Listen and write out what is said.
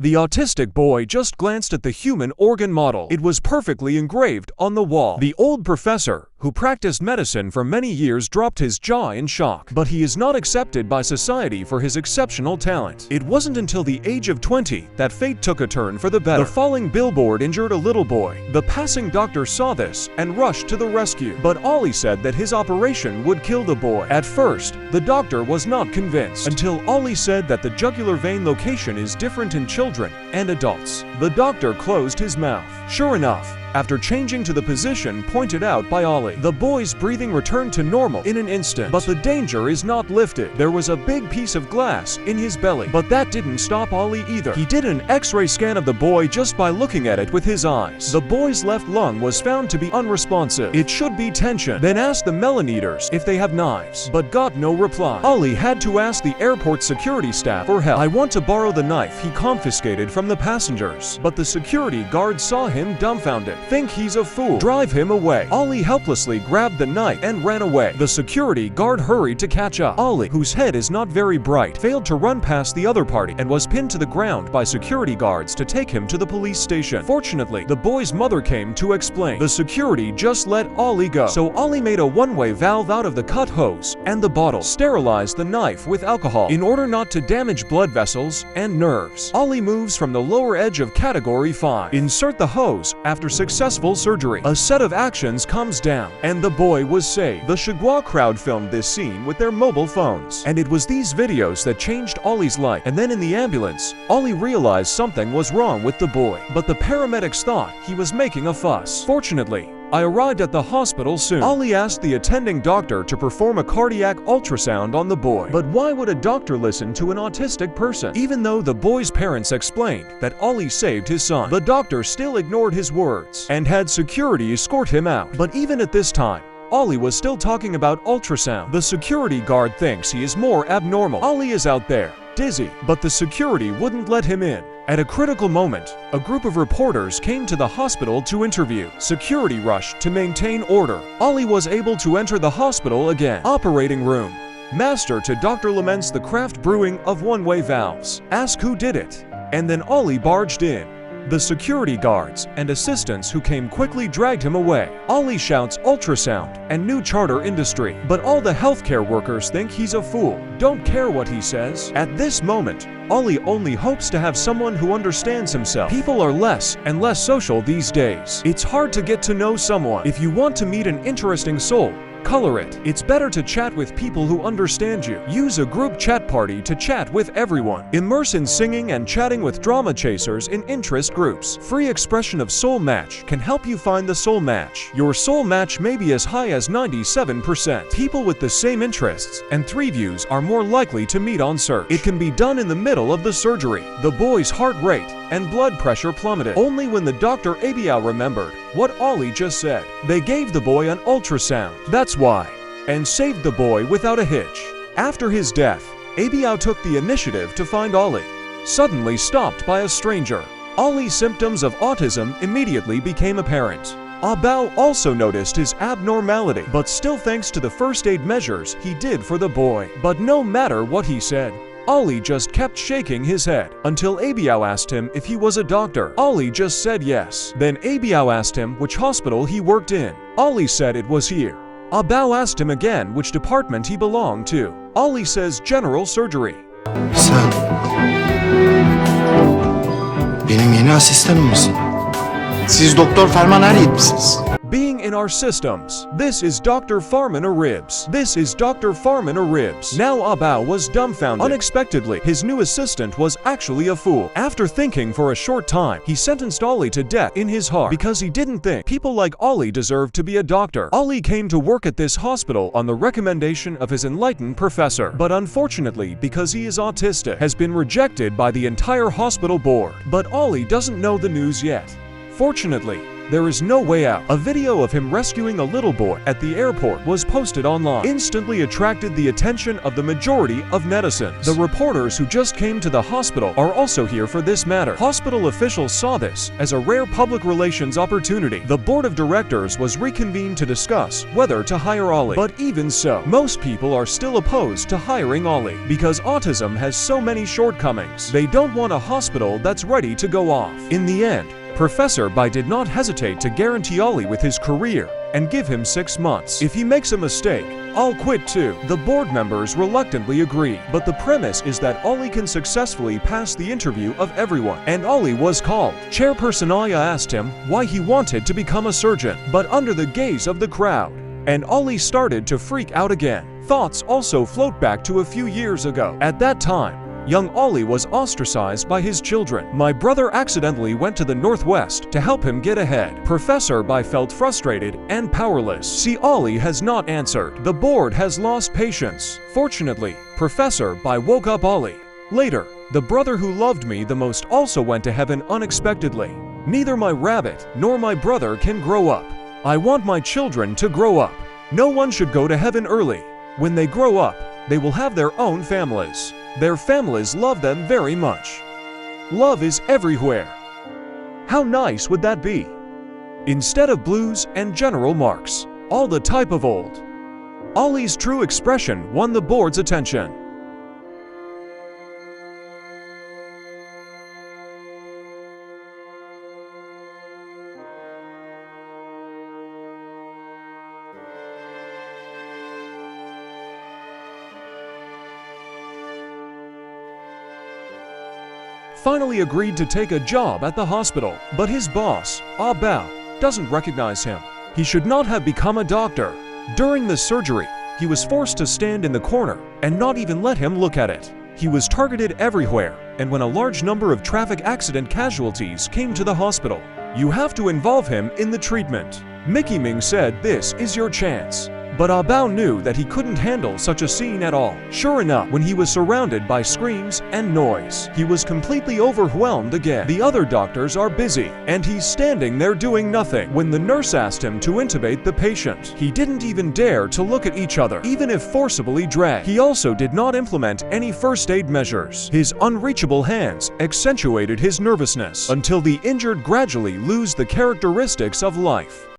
The autistic boy just glanced at the human organ model. It was perfectly engraved on the wall. The old professor, who practiced medicine for many years, dropped his jaw in shock. But he is not accepted by society for his exceptional talent. It wasn't until the age of 20 that fate took a turn for the better. The falling billboard injured a little boy. The passing doctor saw this and rushed to the rescue. But Ollie said that his operation would kill the boy. At first, the doctor was not convinced, until Ollie said that the jugular vein location is different in children and adults. The doctor closed his mouth. Sure enough, after changing to the position pointed out by Ollie, the boy's breathing returned to normal in an instant. But the danger is not lifted. There was a big piece of glass in his belly. But that didn't stop Ollie either. He did an X-ray scan of the boy just by looking at it with his eyes. The boy's left lung was found to be unresponsive. It should be tension. Then asked the melanometers if they have knives, but got no reply. Ollie had to ask the airport security staff for help. I want to borrow the knife he confiscated from the passengers. But the security guard saw him dumbfounded. Think he's a fool. Drive him away. Ollie helplessly grabbed the knife and ran away. The security guard hurried to catch up. Ollie, whose head is not very bright, failed to run past the other party and was pinned to the ground by security guards to take him to the police station. Fortunately, the boy's mother came to explain. The security just let Ollie go. So Ollie made a one-way valve out of the cut hose and the bottle, sterilized the knife with alcohol in order not to damage blood vessels and nerves. Ollie moves from the lower edge of category 5. Insert the hose. After successful surgery, a set of actions comes down, and the boy was saved. The Chagua crowd filmed this scene with their mobile phones, and it was these videos that changed Ollie's life. And then in the ambulance, Ollie realized something was wrong with the boy, but the paramedics thought he was making a fuss. Fortunately, I arrived at the hospital soon. Ollie asked the attending doctor to perform a cardiac ultrasound on the boy. But why would a doctor listen to an autistic person? Even though the boy's parents explained that Ollie saved his son, the doctor still ignored his words and had security escort him out. But even at this time, Ollie was still talking about ultrasound. The security guard thinks he is more abnormal. Ollie is out there, dizzy, but the security wouldn't let him in. At a critical moment, a group of reporters came to the hospital to interview. Security rushed to maintain order. Ollie was able to enter the hospital again. Operating room. Master to Dr. laments the craft brewing of one-way valves. Ask who did it. And then Ollie barged in. The security guards and assistants who came quickly dragged him away. Ollie shouts ultrasound and new charter industry. But all the healthcare workers think he's a fool. Don't care what he says. At this moment, Ollie only hopes to have someone who understands himself. People are less and less social these days. It's hard to get to know someone. If you want to meet an interesting soul, color it. It's better to chat with people who understand you. Use a group chat party to chat with everyone. Immerse in singing and chatting with drama chasers in interest groups. Free expression of soul match can help you find the soul match. Your soul match may be as high as 97%. People with the same interests and 3 views are more likely to meet on search. It can be done in the middle of the surgery. The boy's heart rate and blood pressure plummeted. Only when the Dr. Abiao remembered what Ollie just said. They gave the boy an ultrasound. That's why. And saved the boy without a hitch. After his death, Abiao took the initiative to find Ollie. Suddenly stopped by a stranger. Ollie's symptoms of autism immediately became apparent. Abiao also noticed his abnormality, but still thanks to the first aid measures he did for the boy. But no matter what he said, Ollie just kept shaking his head, until Abiao asked him if he was a doctor. Ollie just said yes. Then Abiao asked him which hospital he worked in. Ollie said it was here. Abiao asked him again which department he belonged to. Ollie says general surgery. Sen benim yeni asistanım mısın? Siz Doktor Ferman Eryiğit misiniz? Being in our systems. This is Dr. Farman Aribs. This is Dr. Farman Aribs. Now Abiao was dumbfounded. Unexpectedly, his new assistant was actually a fool. After thinking for a short time, he sentenced Ollie to death in his heart because he didn't think people like Ollie deserved to be a doctor. Ollie came to work at this hospital on the recommendation of his enlightened professor, but unfortunately, because he is autistic, has been rejected by the entire hospital board. But Ollie doesn't know the news yet. Fortunately, There is no way out. A video of him rescuing a little boy at the airport was posted online, instantly attracted the attention of the majority of netizens. The reporters who just came to the hospital are also here for this matter. Hospital officials saw this as a rare public relations opportunity. The board of directors was reconvened to discuss whether to hire Ollie. But even so, most people are still opposed to hiring Ollie because autism has so many shortcomings. They don't want a hospital that's ready to go off. In the end, Professor Bai did not hesitate to guarantee Ollie with his career and give him 6 months. If he makes a mistake, I'll quit too. The board members reluctantly agree, but the premise is that Ollie can successfully pass the interview of everyone, and Ollie was called. Chairperson Aya asked him why he wanted to become a surgeon, but under the gaze of the crowd, and Ollie started to freak out again. Thoughts also float back to a few years ago. At that time, young Ollie was ostracized by his children. My brother accidentally went to the Northwest to help him get ahead. Professor Bai felt frustrated and powerless. See, Ollie has not answered. The board has lost patience. Fortunately, Professor Bai woke up Ollie. Later, the brother who loved me the most also went to heaven unexpectedly. Neither my rabbit nor my brother can grow up. I want my children to grow up. No one should go to heaven early. When they grow up, they will have their own families. Their families love them very much. Love is everywhere. How nice would that be? Instead of blues and general marks, all the type of old. Ollie's true expression won the board's attention. Finally agreed to take a job at the hospital, but his boss, Ah Bao, doesn't recognize him. He should not have become a doctor. During the surgery, he was forced to stand in the corner and not even let him look at it. He was targeted everywhere, and when a large number of traffic accident casualties came to the hospital, you have to involve him in the treatment. Mickey Ming said this is your chance. But Ah Bao knew that he couldn't handle such a scene at all. Sure enough, when he was surrounded by screams and noise, he was completely overwhelmed again. The other doctors are busy, and he's standing there doing nothing. When the nurse asked him to intubate the patient, he didn't even dare to look at each other, even if forcibly dragged. He also did not implement any first aid measures. His unreachable hands accentuated his nervousness until the injured gradually lose the characteristics of life.